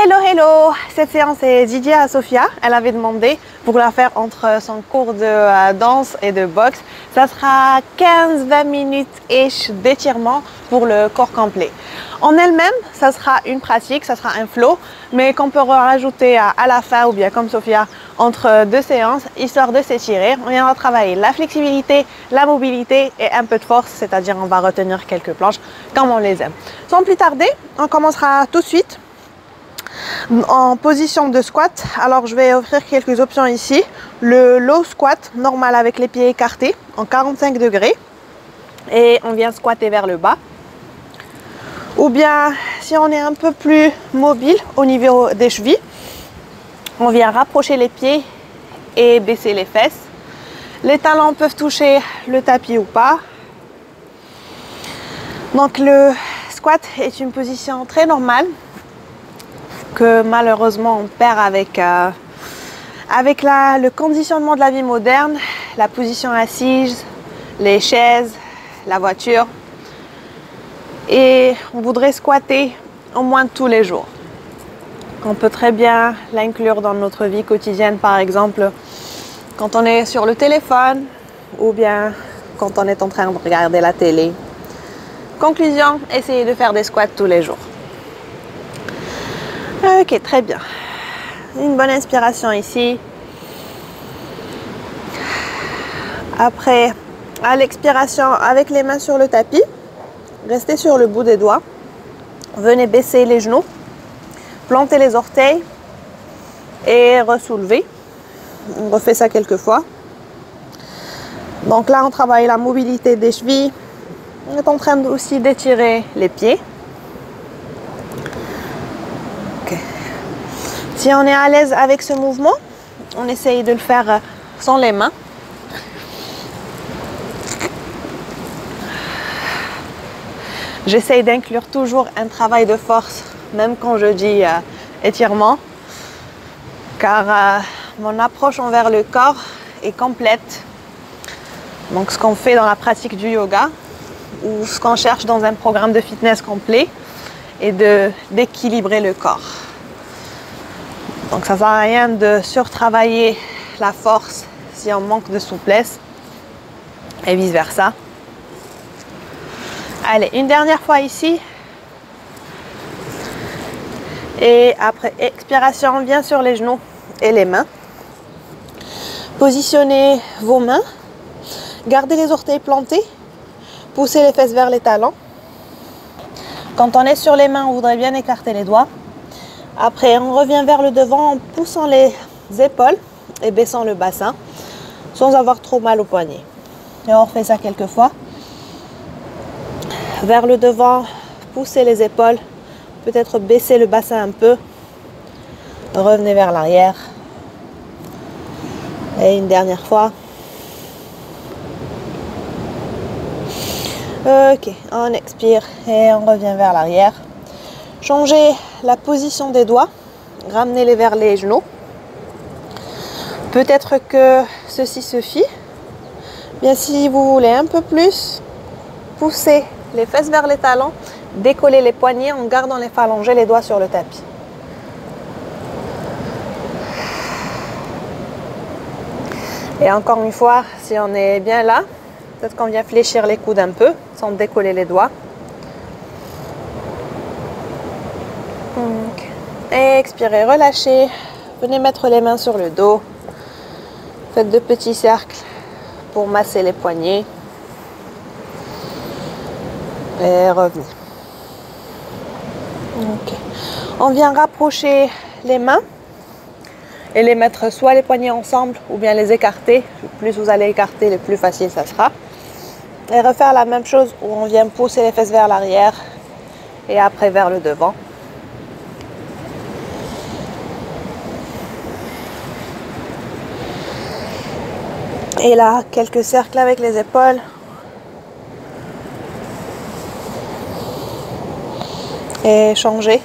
Hello, hello! Cette séance est dédiée à Sophia. Elle avait demandé pour la faire entre son cours de danse et de boxe. Ça sera 15-20 minutes d'étirement pour le corps complet. En elle-même, ça sera une pratique, ça sera un flow, mais qu'on peut rajouter à la fin ou bien comme Sophia entre deux séances, histoire de s'étirer. On viendra travailler la flexibilité, la mobilité et un peu de force, c'est-à-dire on va retenir quelques planches comme on les aime. Sans plus tarder, on commencera tout de suite en position de squat. Alors je vais offrir quelques options ici. Le low squat normal avec les pieds écartés en 45 degrés et on vient squatter vers le bas. Ou bien si on est un peu plus mobile au niveau des chevilles, on vient rapprocher les pieds et baisser les fesses. Les talons peuvent toucher le tapis ou pas. Donc le squat est une position très normale que malheureusement on perd avec le conditionnement de la vie moderne, la position assise, les chaises, la voiture. Et on voudrait squatter au moins tous les jours. On peut très bien l'inclure dans notre vie quotidienne, par exemple quand on est sur le téléphone ou bien quand on est en train de regarder la télé. Conclusion, essayez de faire des squats tous les jours. Ok, très bien. Une bonne inspiration ici. Après, à l'expiration, avec les mains sur le tapis, restez sur le bout des doigts. Venez baisser les genoux, planter les orteils et ressoulever. On refait ça quelques fois. Donc là, on travaille la mobilité des chevilles. On est en train aussi d'étirer les pieds. Si on est à l'aise avec ce mouvement, on essaye de le faire sans les mains. J'essaye d'inclure toujours un travail de force, même quand je dis étirement, car mon approche envers le corps est complète. Donc ce qu'on fait dans la pratique du yoga, ou ce qu'on cherche dans un programme de fitness complet, est d'équilibrer le corps. Donc ça ne sert à rien de surtravailler la force si on manque de souplesse et vice versa. Allez, une dernière fois ici. Et après expiration, on vient sur les genoux et les mains. Positionnez vos mains. Gardez les orteils plantés. Poussez les fesses vers les talons. Quand on est sur les mains, on voudrait bien écarter les doigts. Après, on revient vers le devant en poussant les épaules et baissant le bassin sans avoir trop mal au poignet. Et on refait ça quelques fois. Vers le devant, poussez les épaules, peut-être baisser le bassin un peu. Revenez vers l'arrière. Et une dernière fois. Ok, on expire et on revient vers l'arrière. Changez la position des doigts, ramenez-les vers les genoux. Peut-être que ceci suffit. Bien, si vous voulez un peu plus, poussez les fesses vers les talons, décollez les poignets en gardant les phalanges et les doigts sur le tapis. Et encore une fois, si on est bien là, peut-être qu'on vient fléchir les coudes un peu sans décoller les doigts. Expirez, relâchez. Venez mettre les mains sur le dos. Faites de petits cercles pour masser les poignets. Et revenez. Okay. On vient rapprocher les mains et les mettre soit les poignets ensemble ou bien les écarter. Plus vous allez écarter, le plus facile ça sera. Et refaire la même chose où on vient pousser les fesses vers l'arrière et après vers le devant. Et là, quelques cercles avec les épaules. Et changer.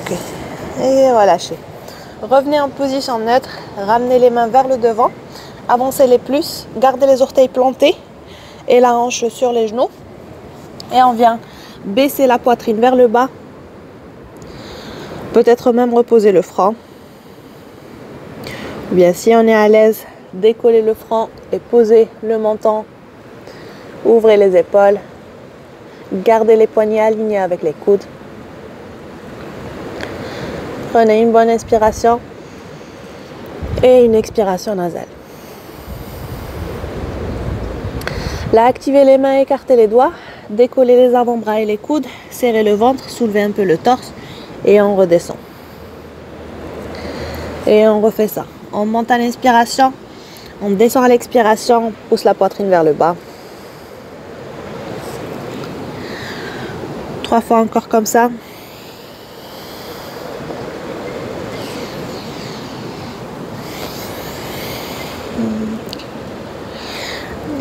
Okay. Et relâchez. Revenez en position neutre. Ramenez les mains vers le devant. Avancez les plus. Gardez les orteils plantés. Et la hanche sur les genoux. Et on vient baisser la poitrine vers le bas. Peut-être même reposer le front. Ou bien si on est à l'aise, décoller le front et poser le menton. Ouvrez les épaules. Gardez les poignets alignés avec les coudes. Prenez une bonne inspiration et une expiration nasale. Là, activez les mains, écartez les doigts, décollez les avant-bras et les coudes, serrez le ventre, soulevez un peu le torse et on redescend. Et on refait ça. On monte à l'inspiration, on descend à l'expiration, on pousse la poitrine vers le bas. 3 fois encore comme ça.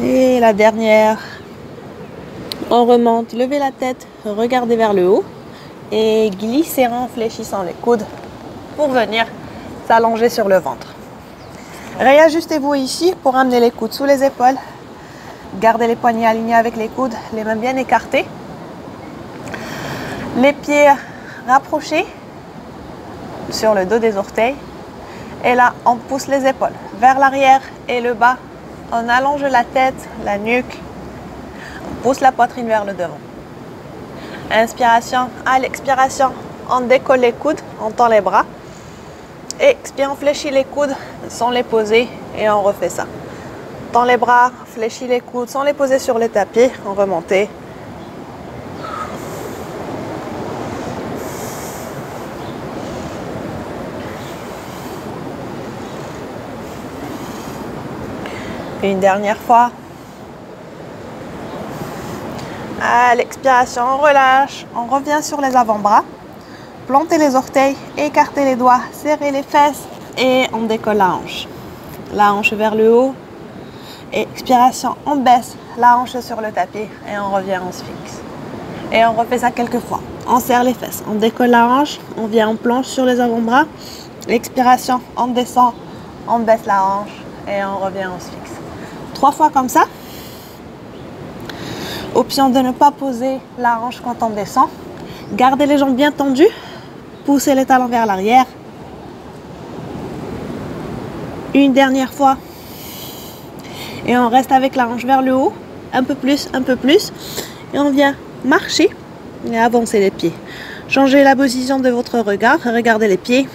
Et la dernière. On remonte, levez la tête, regardez vers le haut et glissez en fléchissant les coudes pour venir s'allonger sur le ventre. Réajustez-vous ici pour amener les coudes sous les épaules. Gardez les poignets alignés avec les coudes, les mains bien écartées. Les pieds rapprochés sur le dos des orteils. Et là, on pousse les épaules vers l'arrière et le bas. On allonge la tête, la nuque. On pousse la poitrine vers le devant. Inspiration, à l'expiration, on décolle les coudes, on tend les bras. Expire, on fléchit les coudes sans les poser et on refait ça. Tend les bras, fléchit les coudes sans les poser sur le tapis, on remonte. Une dernière fois. À l'expiration, on relâche, on revient sur les avant-bras. Plantez les orteils, écartez les doigts, serrez les fesses et on décolle la hanche. La hanche vers le haut. Expiration, on baisse la hanche sur le tapis et on revient en sphinx. Et on refait ça quelques fois. On serre les fesses, on décolle la hanche, on vient en planche sur les avant-bras. Expiration, on descend, on baisse la hanche et on revient en sphinx. 3 fois comme ça. Option de ne pas poser la hanche quand on descend. Gardez les jambes bien tendues. Poussez les talons vers l'arrière. Une dernière fois. Et on reste avec la hanche vers le haut. Un peu plus, un peu plus. Et on vient marcher et avancer les pieds. Changez la position de votre regard. Regardez les pieds.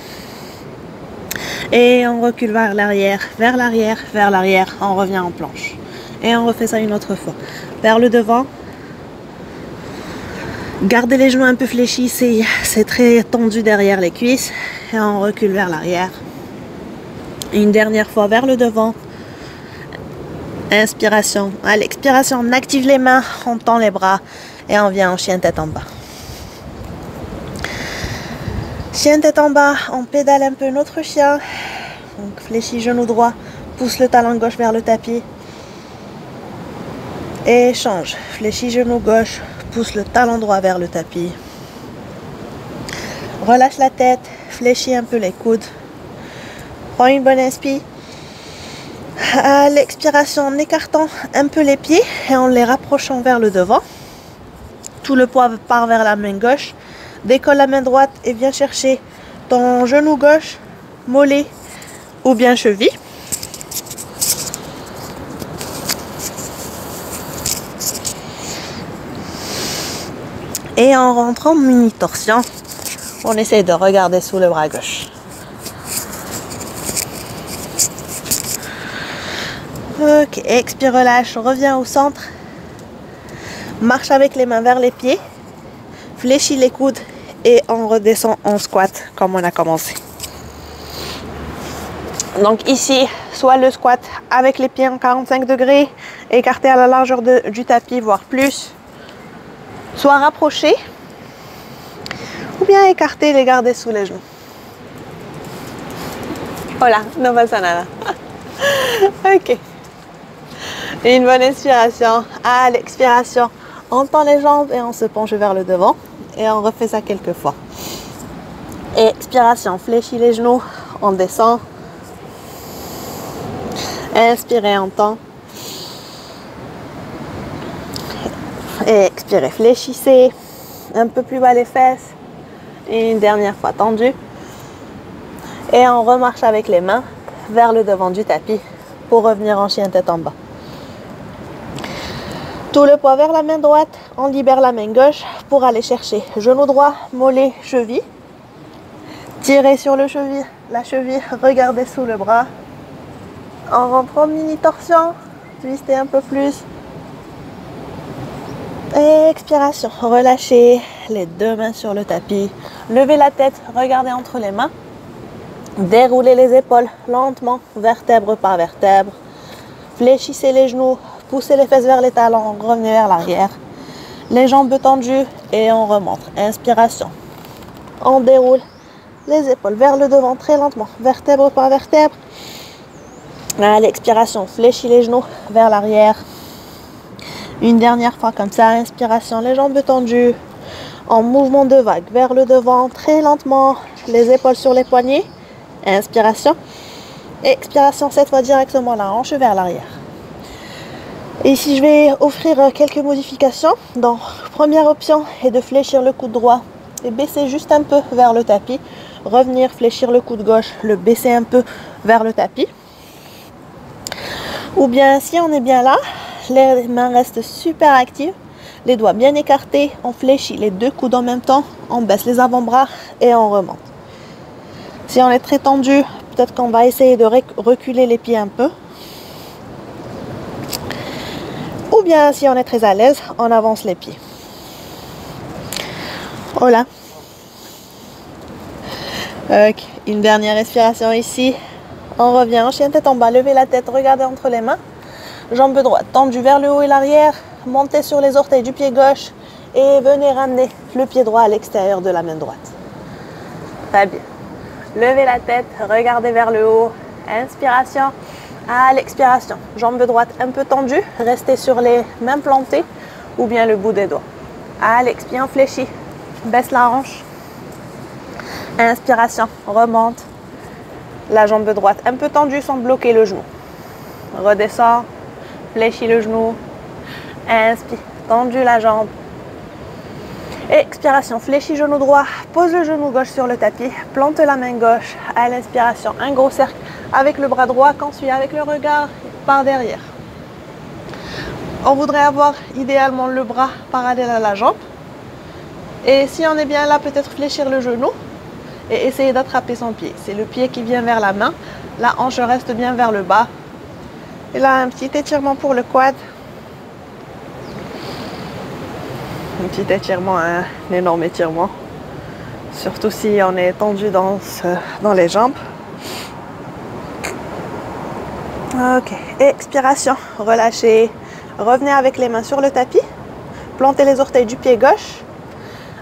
Et on recule vers l'arrière, vers l'arrière, vers l'arrière. On revient en planche. Et on refait ça une autre fois. Vers le devant. Gardez les genoux un peu fléchis. C'est très tendu derrière les cuisses. Et on recule vers l'arrière. Une dernière fois vers le devant. Inspiration. À l'expiration, on active les mains. On tend les bras. Et on vient en chien tête en bas. Chien tête en bas, on pédale un peu notre chien. Donc fléchit genou droit, pousse le talon gauche vers le tapis. Et change. Fléchit genou gauche, pousse le talon droit vers le tapis. Relâche la tête, fléchis un peu les coudes. Prends une bonne inspire. À l'expiration, en écartant un peu les pieds et en les rapprochant vers le devant. Tout le poids part vers la main gauche. Décolle la main droite et viens chercher ton genou gauche, mollet ou bien cheville. Et en rentrant mini torsion, on essaie de regarder sous le bras gauche. Ok, expire, relâche, reviens au centre. Marche avec les mains vers les pieds. Fléchis les coudes. Et on redescend en squat comme on a commencé. Donc ici, soit le squat avec les pieds en 45 degrés, écartés à la largeur du tapis, voire plus. Soit rapprochés, ou bien écartés, les garder sous les genoux. Voilà, Navasana. Ok. Une bonne inspiration. À l'expiration, on tend les jambes et on se penche vers le devant. Et on refait ça quelques fois. Expiration, fléchis les genoux, on descend. Inspirez, on tend. Et expirez, fléchissez. Un peu plus bas les fesses. Une dernière fois tendu. Et on remarche avec les mains vers le devant du tapis pour revenir en chien tête en bas. Tout le poids vers la main droite, on libère la main gauche pour aller chercher genou droit, mollet, cheville. Tirez sur le cheville, la cheville, regardez sous le bras. En rentrant mini torsion, twistez un peu plus. Expiration, relâchez les deux mains sur le tapis. Levez la tête, regardez entre les mains. Déroulez les épaules lentement, vertèbre par vertèbre. Fléchissez les genoux, poussez les fesses vers les talons, revenez vers l'arrière. Les jambes tendues et on remonte. Inspiration. On déroule les épaules vers le devant très lentement, vertèbre par vertèbre. À l'expiration, fléchis les genoux vers l'arrière. Une dernière fois comme ça, inspiration, les jambes tendues. En mouvement de vague vers le devant, très lentement, les épaules sur les poignets. Inspiration. Expiration, cette fois directement la hanche vers l'arrière. Et ici, je vais offrir quelques modifications. Donc, première option est de fléchir le coude droit et baisser juste un peu vers le tapis. Revenir, fléchir le coude gauche, le baisser un peu vers le tapis. Ou bien, si on est bien là, les mains restent super actives. Les doigts bien écartés, on fléchit les deux coudes en même temps, on baisse les avant-bras et on remonte. Si on est très tendu, peut-être qu'on va essayer de reculer les pieds un peu. Ou bien, si on est très à l'aise, on avance les pieds. Voilà. Ok, une dernière respiration ici. On revient en chien tête en bas, levez la tête, regardez entre les mains. Jambe droite tendue vers le haut et l'arrière. Montez sur les orteils du pied gauche et venez ramener le pied droit à l'extérieur de la main droite. Très bien. Levez la tête, regardez vers le haut. Inspiration. À l'expiration, jambe droite un peu tendue. Restez sur les mains plantées ou bien le bout des doigts. À l'expiration, fléchis. Baisse la hanche. Inspiration, remonte. La jambe droite un peu tendue sans bloquer le genou. Redescend. Fléchis le genou. Inspire, tendu la jambe. Expiration, fléchis genou droit, pose le genou gauche sur le tapis, plante la main gauche. À l'inspiration, un gros cercle avec le bras droit, qu'ensuite avec le regard par derrière. On voudrait avoir idéalement le bras parallèle à la jambe. Et si on est bien là, peut-être fléchir le genou et essayer d'attraper son pied. C'est le pied qui vient vers la main, la hanche reste bien vers le bas. Et là, un petit étirement pour le quad. Un petit étirement, un énorme étirement. Surtout si on est tendu dans les jambes. Ok, expiration, relâchez. Revenez avec les mains sur le tapis. Plantez les orteils du pied gauche.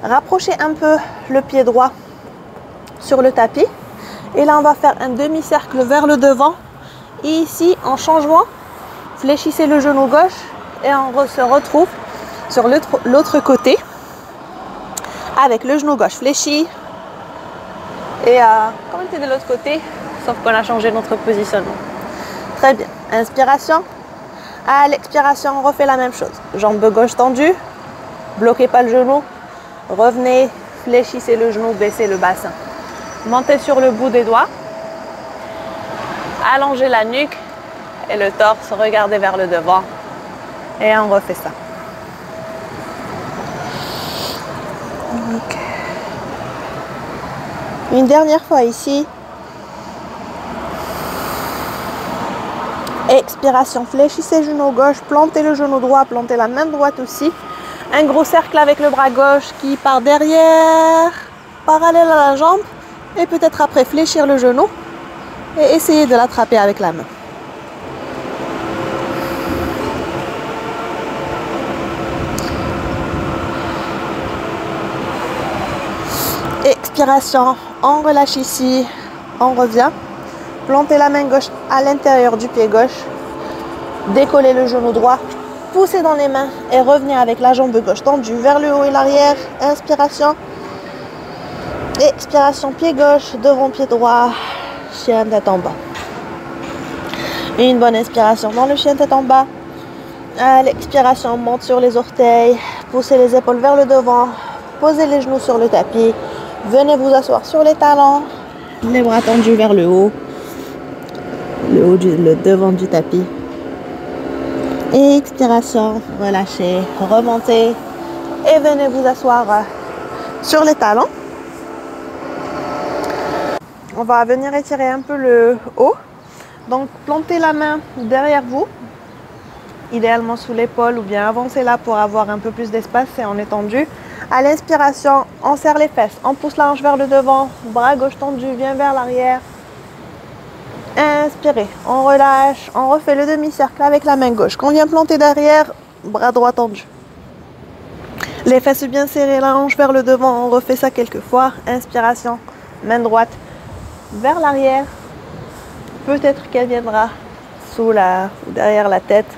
Rapprochez un peu le pied droit sur le tapis. Et là, on va faire un demi-cercle vers le devant. Et ici, en changement, fléchissez le genou gauche et on se retrouve sur l'autre côté avec le genou gauche fléchi et comme on était de l'autre côté, sauf qu'on a changé notre positionnement. Très bien, inspiration. À l'expiration, on refait la même chose. Jambe gauche tendue, bloquez pas le genou, revenez, fléchissez le genou, baissez le bassin. Montez sur le bout des doigts, allongez la nuque et le torse, regardez vers le devant et on refait ça. Okay. Une dernière fois ici. Expiration, fléchissez genou gauche, plantez le genou droit, plantez la main droite aussi. Un gros cercle avec le bras gauche qui part derrière, parallèle à la jambe. Et peut-être après fléchir le genou et essayer de l'attraper avec la main. Expiration, on relâche ici, on revient. Plantez la main gauche à l'intérieur du pied gauche. Décollez le genou droit. Poussez dans les mains et revenez avec la jambe gauche tendue vers le haut et l'arrière. Inspiration. Expiration, pied gauche, devant pied droit. Chien tête en bas. Une bonne inspiration dans le chien tête en bas. À l'expiration, on monte sur les orteils. Poussez les épaules vers le devant. Posez les genoux sur le tapis. Venez vous asseoir sur les talons, les bras tendus vers le haut le devant du tapis. Expiration, relâchez, remontez et venez vous asseoir sur les talons. On va venir étirer un peu le haut. Donc plantez la main derrière vous, idéalement sous l'épaule ou bien avancez-la pour avoir un peu plus d'espace et en étendu. À l'inspiration, on serre les fesses, on pousse la hanche vers le devant, bras gauche tendu, vient vers l'arrière. Inspirez, on relâche, on refait le demi-cercle avec la main gauche. Qu'on vient planter derrière, bras droit tendu. Les fesses bien serrées, la hanche vers le devant, on refait ça quelques fois. Inspiration, main droite vers l'arrière. Peut-être qu'elle viendra sous la ou derrière la tête.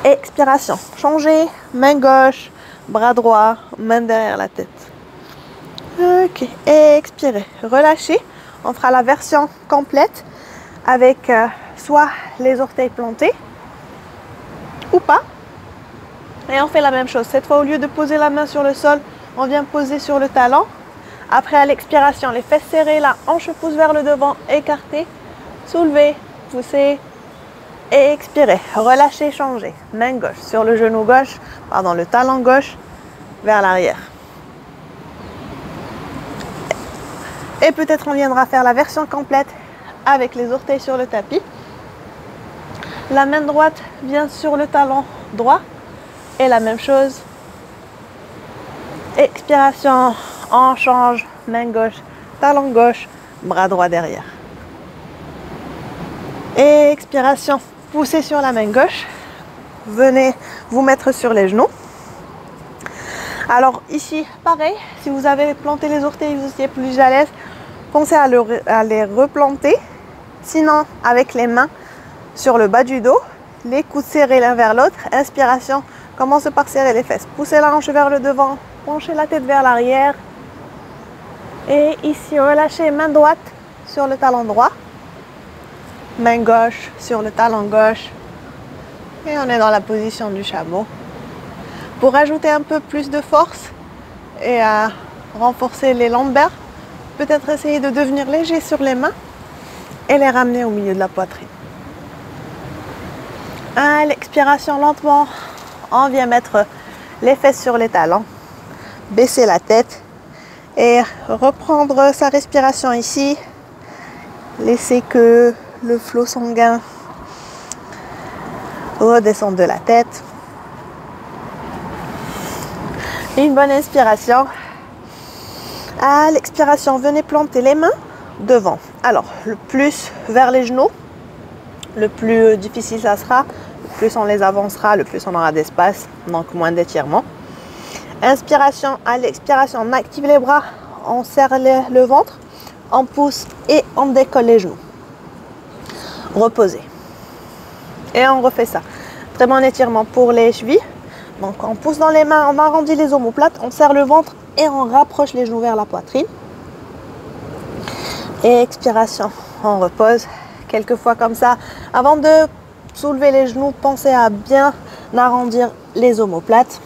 Expiration, changez, main gauche, bras droit, main derrière la tête. Ok, expirez, relâchez. On fera la version complète avec soit les orteils plantés ou pas. Et on fait la même chose. Cette fois, au lieu de poser la main sur le sol, on vient poser sur le talon. Après, à l'expiration, les fesses serrées, la hanche pousse vers le devant, écartez, soulevez, poussez et expirez. Relâchez, changez. Main gauche sur le genou gauche, pardon, le talon gauche vers l'arrière. Et peut-être on viendra faire la version complète avec les orteils sur le tapis. La main droite vient sur le talon droit et la même chose. Expiration, on change, main gauche, talon gauche, bras droit derrière. Et expiration, poussez sur la main gauche. Venez vous mettre sur les genoux. Alors ici, pareil, si vous avez planté les orteils, vous étiez plus à l'aise, pensez à les replanter. Sinon, avec les mains sur le bas du dos, les coudes serrés l'un vers l'autre. Inspiration, commencez par serrer les fesses. Poussez la hanche vers le devant, penchez la tête vers l'arrière. Et ici, relâchez main droite sur le talon droit. Main gauche sur le talon gauche. Et on est dans la position du chameau. Pour ajouter un peu plus de force et à renforcer les lombaires, peut-être essayer de devenir léger sur les mains et les ramener au milieu de la poitrine. À l'expiration, lentement, on vient mettre les fesses sur les talons, baisser la tête et reprendre sa respiration ici. Laissez que le flot sanguin redescende de la tête. Une bonne inspiration. À l'expiration, venez planter les mains devant. Alors, le plus vers les genoux, le plus difficile ça sera. Le plus on les avancera, le plus on aura d'espace, donc moins d'étirement. Inspiration, à l'expiration, on active les bras, on serre le ventre, on pousse et on décolle les genoux. Reposez. Et on refait ça. Très bon étirement pour les chevilles. Donc on pousse dans les mains, on arrondit les omoplates, on serre le ventre et on rapproche les genoux vers la poitrine. Et expiration, on repose quelques fois comme ça. Avant de soulever les genoux, pensez à bien arrondir les omoplates.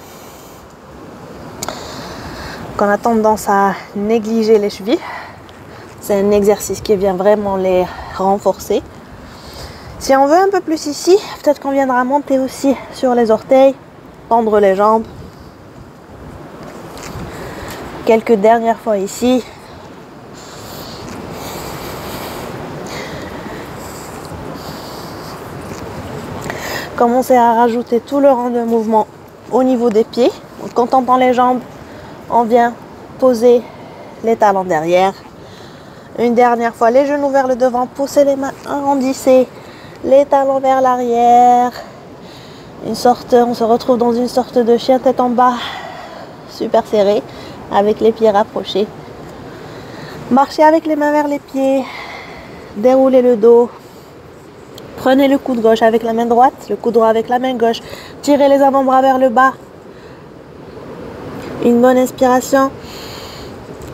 On a tendance à négliger les chevilles. C'est un exercice qui vient vraiment les renforcer. Si on veut un peu plus ici, peut-être qu'on viendra monter aussi sur les orteils. Tendre les jambes. Quelques dernières fois ici. Commencez à rajouter tout le rang de mouvement au niveau des pieds. Donc, quand on tend les jambes, on vient poser les talons derrière. Une dernière fois, les genoux vers le devant, poussez les mains, arrondissez les talons vers l'arrière. On se retrouve dans une sorte de chien tête en bas, super serré, avec les pieds rapprochés. Marchez avec les mains vers les pieds, déroulez le dos. Prenez le coude gauche avec la main droite, le coude droit avec la main gauche. Tirez les avant-bras vers le bas. Une bonne inspiration.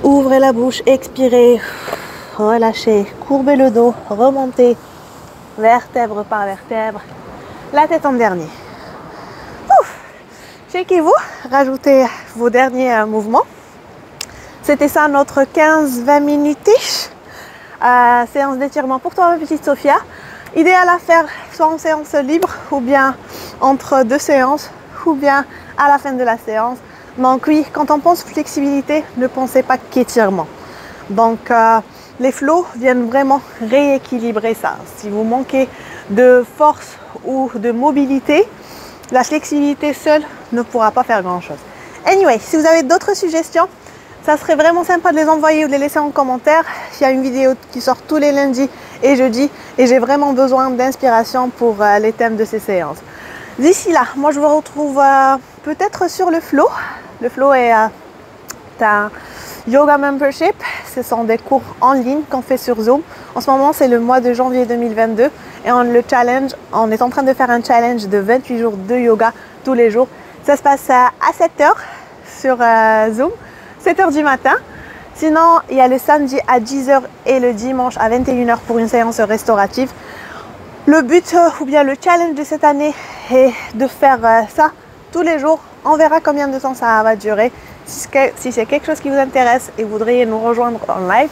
Ouvrez la bouche, expirez. Relâchez, courbez le dos, remontez, vertèbre par vertèbre. La tête en dernier. Checkez-vous, rajoutez vos derniers mouvements. C'était ça notre 15-20 minutes séance d'étirement pour toi ma petite Sophia. Idéal à faire soit en séance libre ou bien entre deux séances ou bien à la fin de la séance. Donc oui, quand on pense flexibilité, ne pensez pas qu'étirement. Donc les flows viennent vraiment rééquilibrer ça. Si vous manquez de force ou de mobilité, la flexibilité seule ne pourra pas faire grand chose. Anyway, si vous avez d'autres suggestions, ça serait vraiment sympa de les envoyer ou de les laisser en commentaire. Il y a une vidéo qui sort tous les lundis et jeudis et j'ai vraiment besoin d'inspiration pour les thèmes de ces séances. D'ici là, moi je vous retrouve peut-être sur le flow. Le flow est un yoga membership. Ce sont des cours en ligne qu'on fait sur Zoom. En ce moment, c'est le mois de janvier 2022 et on est en train de faire un challenge de 28 jours de yoga tous les jours. Ça se passe à 7h sur Zoom. 7h du matin. Sinon, il y a le samedi à 10h et le dimanche à 21h pour une séance restaurative. Le but ou bien le challenge de cette année est de faire ça tous les jours. On verra combien de temps ça va durer. Si c'est quelque chose qui vous intéresse et vous voudriez nous rejoindre en live,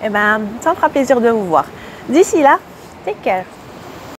eh ben, ça me fera plaisir de vous voir. D'ici là, take care.